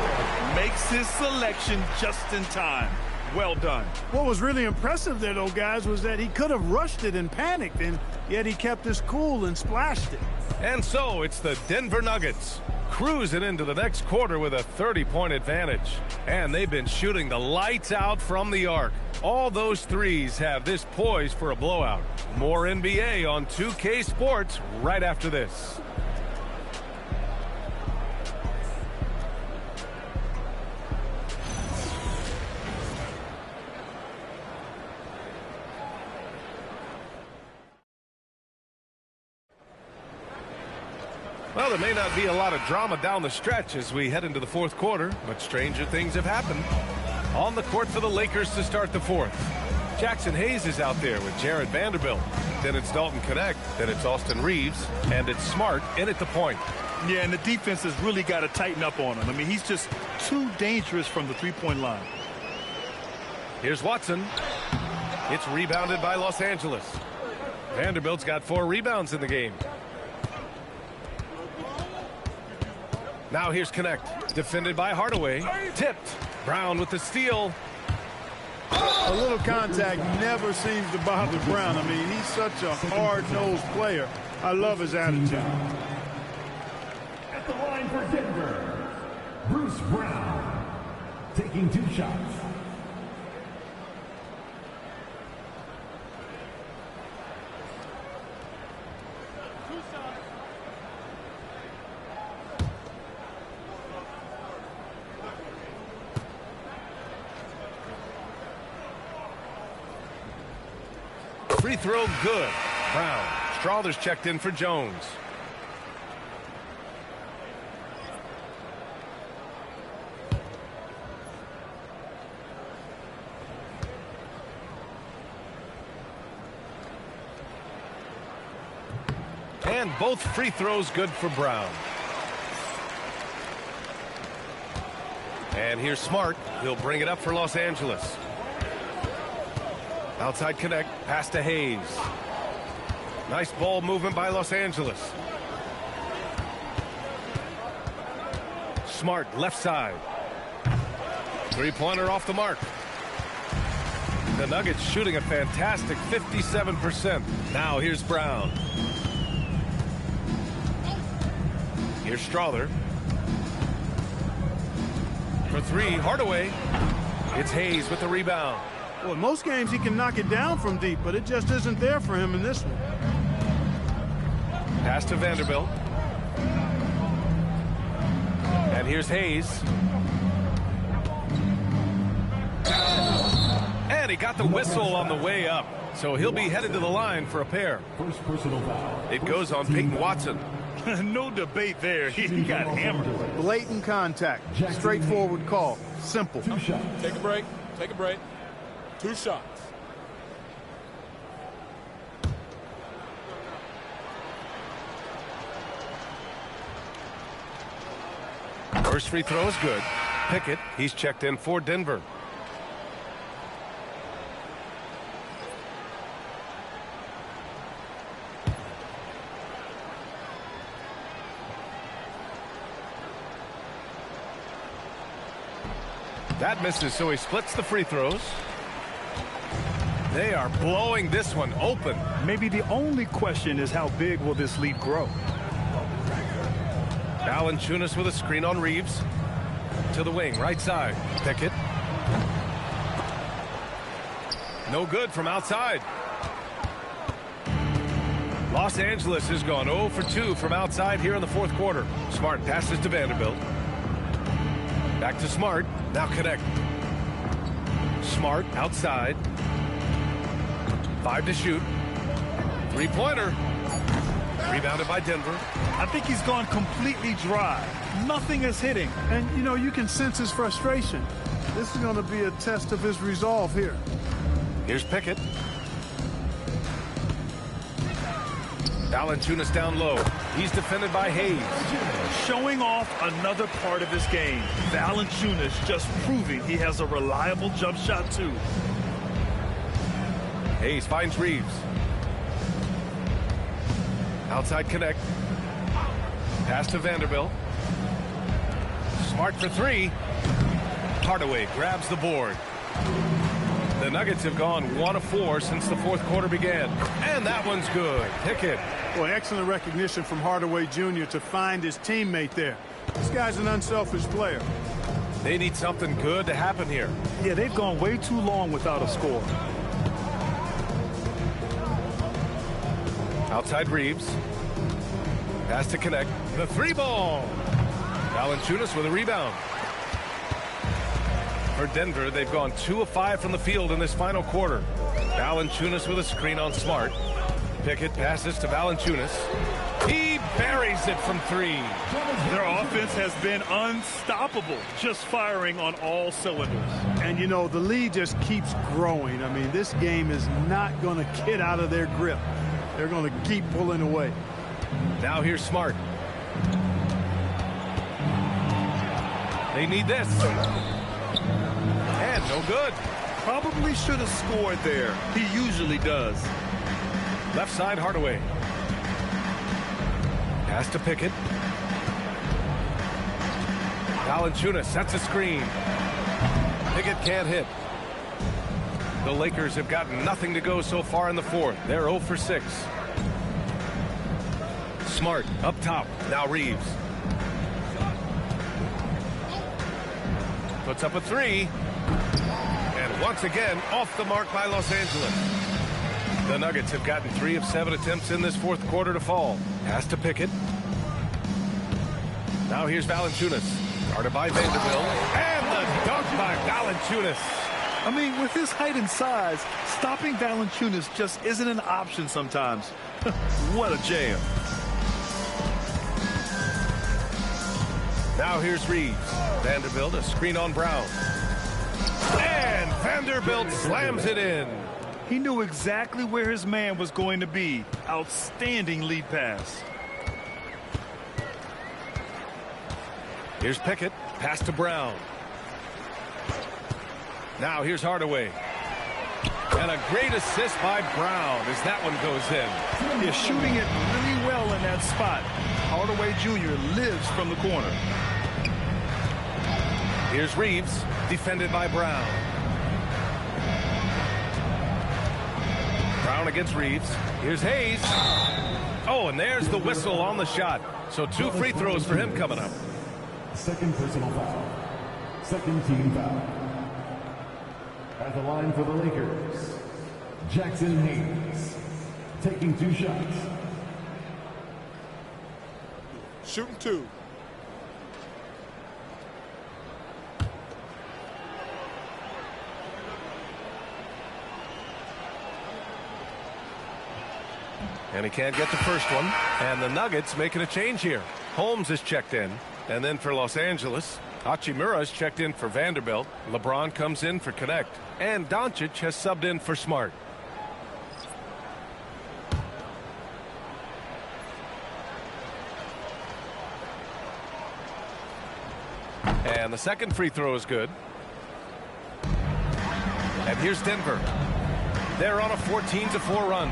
Makes his selection just in time. Well done. What was really impressive there, though, guys, was that he could have rushed it and panicked, and yet he kept his cool and splashed it. And so it's the Denver Nuggets cruising into the next quarter with a 30-point advantage. And they've been shooting the lights out from the arc. All those threes have this poised for a blowout. More NBA on 2K Sports right after this. Well, there may not be a lot of drama down the stretch as we head into the fourth quarter, but stranger things have happened. On the court for the Lakers to start the fourth. Jackson Hayes is out there with Jared Vanderbilt. Then it's Dalton Connect. Then it's Austin Reeves. And it's Smart in at the point. Yeah, and the defense has really got to tighten up on him. I mean, he's just too dangerous from the three-point line. Here's Watson. It's rebounded by Los Angeles. Vanderbilt's got 4 rebounds in the game. Now here's Connect. Defended by Hardaway. Tipped. Brown with the steal. A little contact never seems to bother Brown. I mean, he's such a hard-nosed player. I love his attitude. At the line for Denver, Bruce Brown, taking 2 shots. Free throw good. Brown. Strawther's checked in for Jones. And both free throws good for Brown. And here's Smart. He'll bring it up for Los Angeles. Outside Connect, pass to Hayes. Nice ball movement by Los Angeles. Smart, left side. Three-pointer off the mark. The Nuggets shooting a fantastic 57%. Now here's Brown. Here's Strawther. For 3, Hardaway. It's Hayes with the rebound. Well, in most games he can knock it down from deep, but it just isn't there for him in this one. Pass to Vanderbilt. And here's Hayes. And he got the whistle on the way up. So he'll be headed to the line for a pair. First personal foul. It goes on Peyton Watson. No debate there. He got hammered. Blatant contact. Straightforward call. Simple. 2 shots. Take a break. Take a break. 2 shots. First free throw is good. Pickett, he's checked in for Denver. That misses, so he splits the free throws. They are blowing this one open. Maybe the only question is how big will this lead grow? Valanciunas with a screen on Reeves. To the wing, right side. Pickett. No good from outside. Los Angeles has gone 0 for 2 from outside here in the fourth quarter. Smart passes to Vanderbilt. Back to Smart. Now Connect. Smart outside. 5 to shoot. Three-pointer. Rebounded by Denver. I think he's gone completely dry. Nothing is hitting. And, you know, you can sense his frustration. This is going to be a test of his resolve here. Here's Pickett. Valanciunas down low. He's defended by Hayes. Showing off another part of his game. Valanciunas just proving he has a reliable jump shot, too. Hayes finds Reeves. Outside Connect. Pass to Vanderbilt. Smart for 3. Hardaway grabs the board. The Nuggets have gone 1 of 4 since the fourth quarter began. And that one's good. Pickett. Boy, excellent recognition from Hardaway Jr. to find his teammate there. This guy's an unselfish player. They need something good to happen here. Yeah, they've gone way too long without a score. Outside Reeves. Pass to Connect. The 3-ball. Valanciunas with a rebound. For Denver, they've gone 2 of 5 from the field in this final quarter. Valanciunas with a screen on Smart. Pickett passes to Valanciunas. He buries it from 3. Their offense has been unstoppable, just firing on all cylinders. And, you know, the lead just keeps growing. I mean, this game is not going to get out of their grip. They're going to keep pulling away. Now here's Smart. They need this. And no good. Probably should have scored there. He usually does. Left side, Hardaway. Pass to Pickett. Valanciunas sets a screen. Pickett can't hit. The Lakers have gotten nothing to go so far in the fourth. They're 0 for 6. Smart up top. Now Reeves. Puts up a 3. And once again, off the mark by Los Angeles. The Nuggets have gotten 3 of 7 attempts in this fourth quarter to fall. Pass to Pickett. Now here's Valanciunas. Guarded by Vanderbilt. And the dunk by Valanciunas. I mean, with his height and size, stopping Valanciunas just isn't an option sometimes. What a jam. Now here's Reeves. Vanderbilt, a screen on Brown. And Vanderbilt slams it in. He knew exactly where his man was going to be. Outstanding lead pass. Here's Pickett. Pass to Brown. Now here's Hardaway. And a great assist by Brown as that one goes in. He's shooting it really well in that spot. Hardaway Jr. lives from the corner. Here's Reeves, defended by Brown. Brown against Reeves. Here's Hayes. Oh, and there's the whistle on the shot. So 2 free throws for him coming up. Second personal foul. Second team foul. At the line for the Lakers, Jackson Hayes, taking 2 shots. Shooting 2. And he can't get the first one. And the Nuggets making a change here. Holmes is checked in. And then for Los Angeles, Hachimura is checked in for Vanderbilt. LeBron comes in for Connect. And Doncic has subbed in for Smart. And the second free throw is good. And here's Denver. They're on a 14-4 run.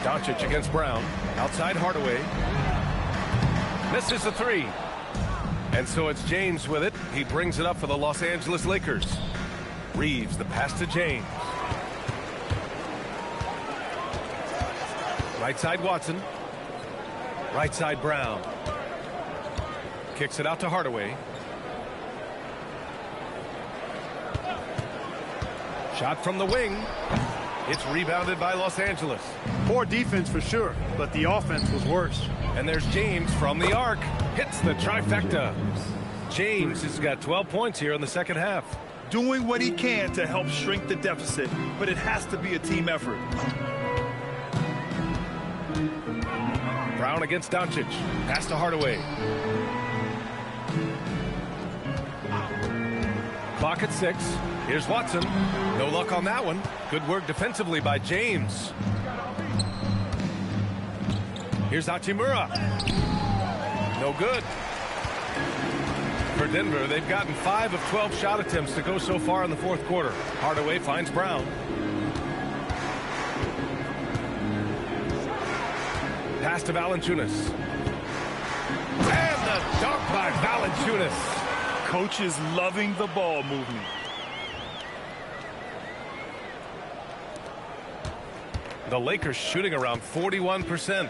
Doncic against Brown. Outside Hardaway. Misses the 3. And so it's James with it. He brings it up for the Los Angeles Lakers. Reeves, the pass to James. Right side Watson. Right side Brown. Kicks it out to Hardaway. Shot from the wing. It's rebounded by Los Angeles. Poor defense for sure, but the offense was worse. And there's James from the arc. Hits the trifecta. James has got 12 points here in the second half. Doing what he can to help shrink the deficit, but it has to be a team effort. Brown against Doncic. Pass to Hardaway. Clock at 6. Here's Watson. No luck on that one. Good work defensively by James. Here's Hachimura. No good. For Denver, they've gotten 5 of 12 shot attempts to go so far in the fourth quarter. Hardaway finds Brown. Pass to Valanciunas. And the dunk by Valanciunas. Coach is loving the ball movement. The Lakers shooting around 41%.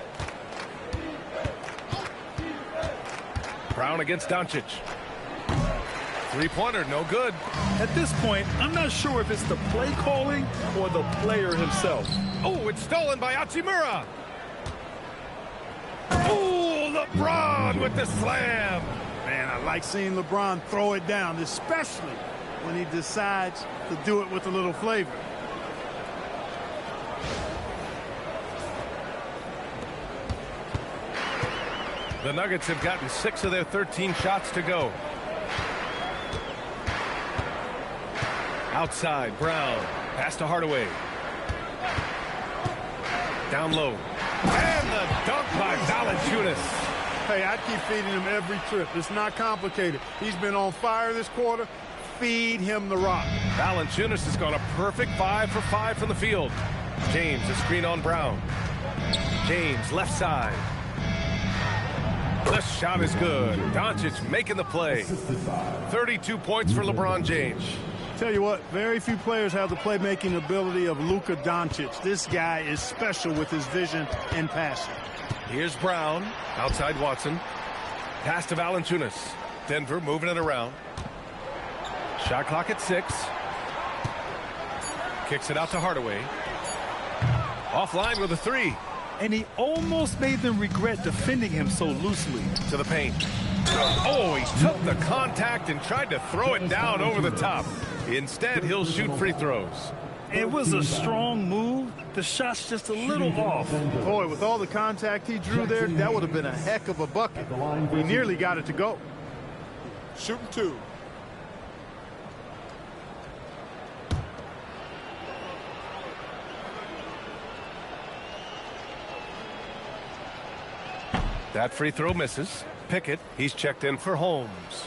Brown against Doncic. Three-pointer, no good. At this point, I'm not sure if it's the play calling or the player himself. Oh, it's stolen by Hachimura. Oh, LeBron with the slam. Man, I like seeing LeBron throw it down, especially when he decides to do it with a little flavor. The Nuggets have gotten 6 of their 13 shots to go. Outside, Brown. Pass to Hardaway. Down low. And the dunk by Valanciunas. Hey, I keep feeding him every trip. It's not complicated. He's been on fire this quarter. Feed him the rock. Valanciunas has gone a perfect 5 for 5 from the field. James, a screen on Brown. James, left side. The shot is good. Doncic making the play. 32 points for LeBron James. Tell you what, very few players have the playmaking ability of Luka Doncic. This guy is special with his vision and passing. Here's Brown. Outside Watson. Pass to Valanciunas. Denver moving it around. Shot clock at 6. Kicks it out to Hardaway. Offline with a 3. And he almost made them regret defending him so loosely. To the paint. Oh, he took the contact and tried to throw it down over the top. Instead, he'll shoot free throws. It was a strong move. The shot's just a little off. Boy, with all the contact he drew there, that would have been a heck of a bucket. He nearly got it to go. Shooting 2. That free throw misses. Pickett, he's checked in for Holmes.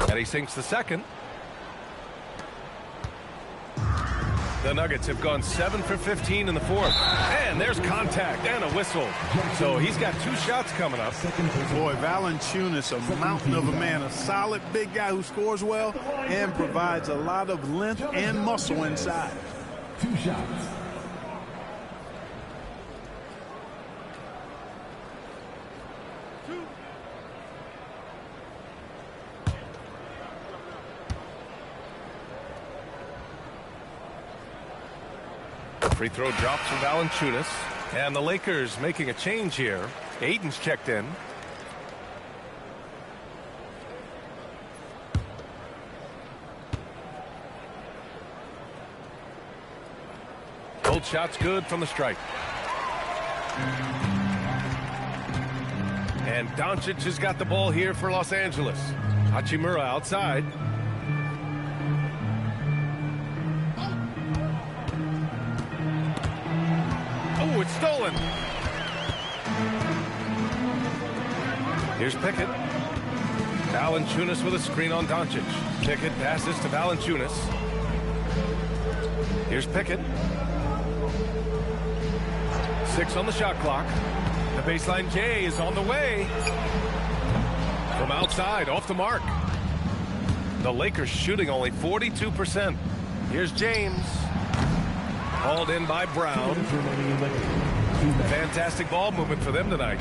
And he sinks the second. The Nuggets have gone 7 for 15 in the fourth. And there's contact and a whistle. So he's got 2 shots coming up. Boy, Valanciunas, a mountain of a man, a solid big guy who scores well and provides a lot of length and muscle inside. 2 shots. Free throw drops from Valanciunas. And the Lakers making a change here. Aiden's checked in. Both shots good from the stripe. And Doncic has got the ball here for Los Angeles. Hachimura outside. Oh, it's stolen. Here's Pickett. Valanciunas with a screen on Doncic. Pickett passes to Valanciunas. Here's Pickett. 6 on the shot clock. The baseline J is on the way. From outside, off the mark. The Lakers shooting only 42%. Here's James. Hauled in by Brown. Fantastic ball movement for them tonight.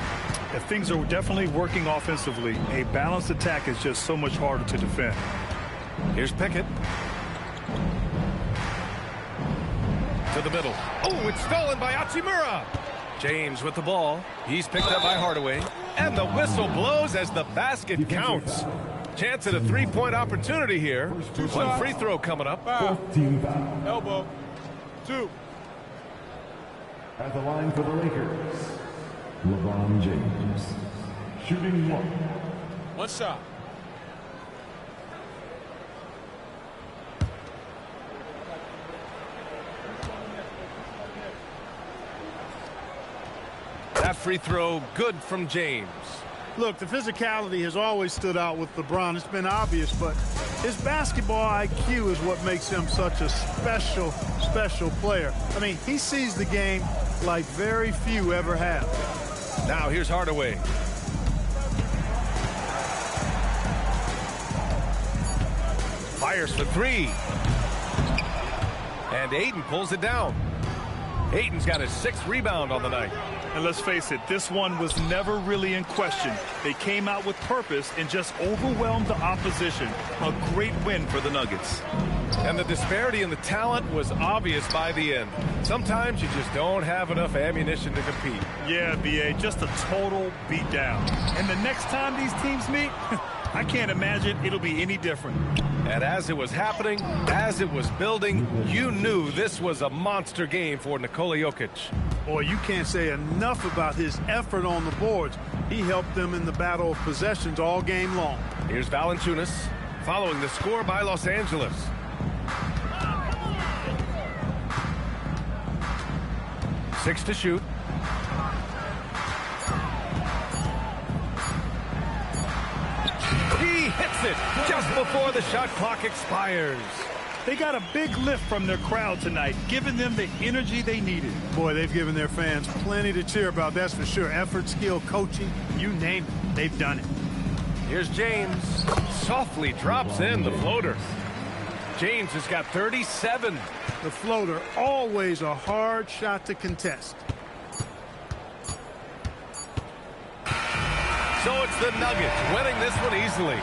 Things are definitely working offensively. A balanced attack is just so much harder to defend. Here's Pickett. To the middle. Oh, it's stolen by Hachimura. James with the ball. He's picked up by Hardaway. And the whistle blows as the basket counts. Chance at a 3-point opportunity here. 1 free throw coming up. Team foul. Elbow. 2. At the line for the Lakers, LeBron James. Shooting 1. 1 shot. That free throw good from James. Look, the physicality has always stood out with LeBron. It's been obvious, but his basketball IQ is what makes him such a special player. I mean, he sees the game like very few ever have. Now here's Hardaway. Fires for 3. And Aiden pulls it down. Ayton's got his 6th rebound on the night. And let's face it, this one was never really in question. They came out with purpose and just overwhelmed the opposition. A great win for the Nuggets. And the disparity in the talent was obvious by the end. Sometimes you just don't have enough ammunition to compete. Yeah, B.A., just a total beatdown. And the next time these teams meet, I can't imagine it'll be any different. And as it was happening, as it was building, you knew this was a monster game for Nikola Jokic. Boy, you can't say enough about his effort on the boards. He helped them in the battle of possessions all game long. Here's Valanciunas following the score by Los Angeles. Six to shoot. He hits it just before the shot clock expires. They got a big lift from their crowd tonight, giving them the energy they needed. Boy, they've given their fans plenty to cheer about, that's for sure. Effort, skill, coaching, you name it, they've done it. Here's James. Softly drops in the floater. James has got 37. The floater, always a hard shot to contest. So it's the Nuggets winning this one easily.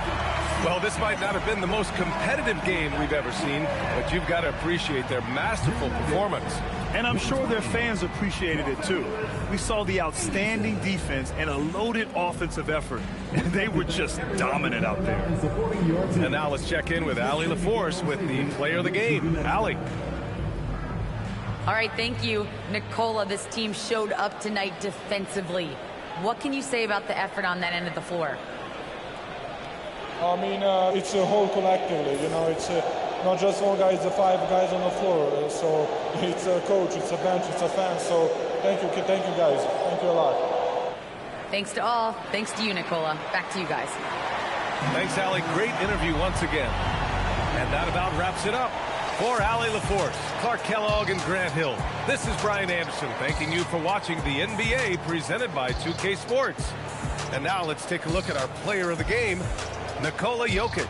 Well, this might not have been the most competitive game we've ever seen, but you've got to appreciate their masterful performance. And I'm sure their fans appreciated it too. We saw the outstanding defense and a loaded offensive effort. And they were just dominant out there. And now let's check in with Allie LaForce with the player of the game. Allie. All right, thank you, Nikola. This team showed up tonight defensively. What can you say about the effort on that end of the floor? I mean, it's a whole collectively, you know, it's not just one guy, it's the 5 guys on the floor. So it's a coach, it's a bench, it's a fan. So thank you guys. Thank you a lot. Thanks to all. Thanks to you, Nikola. Back to you guys. Thanks, Allie. Great interview once again. And that about wraps it up. For Allie LaForce, Clark Kellogg, and Grant Hill, this is Brian Anderson thanking you for watching the NBA presented by 2K Sports. And now let's take a look at our player of the game, Nikola Jokic.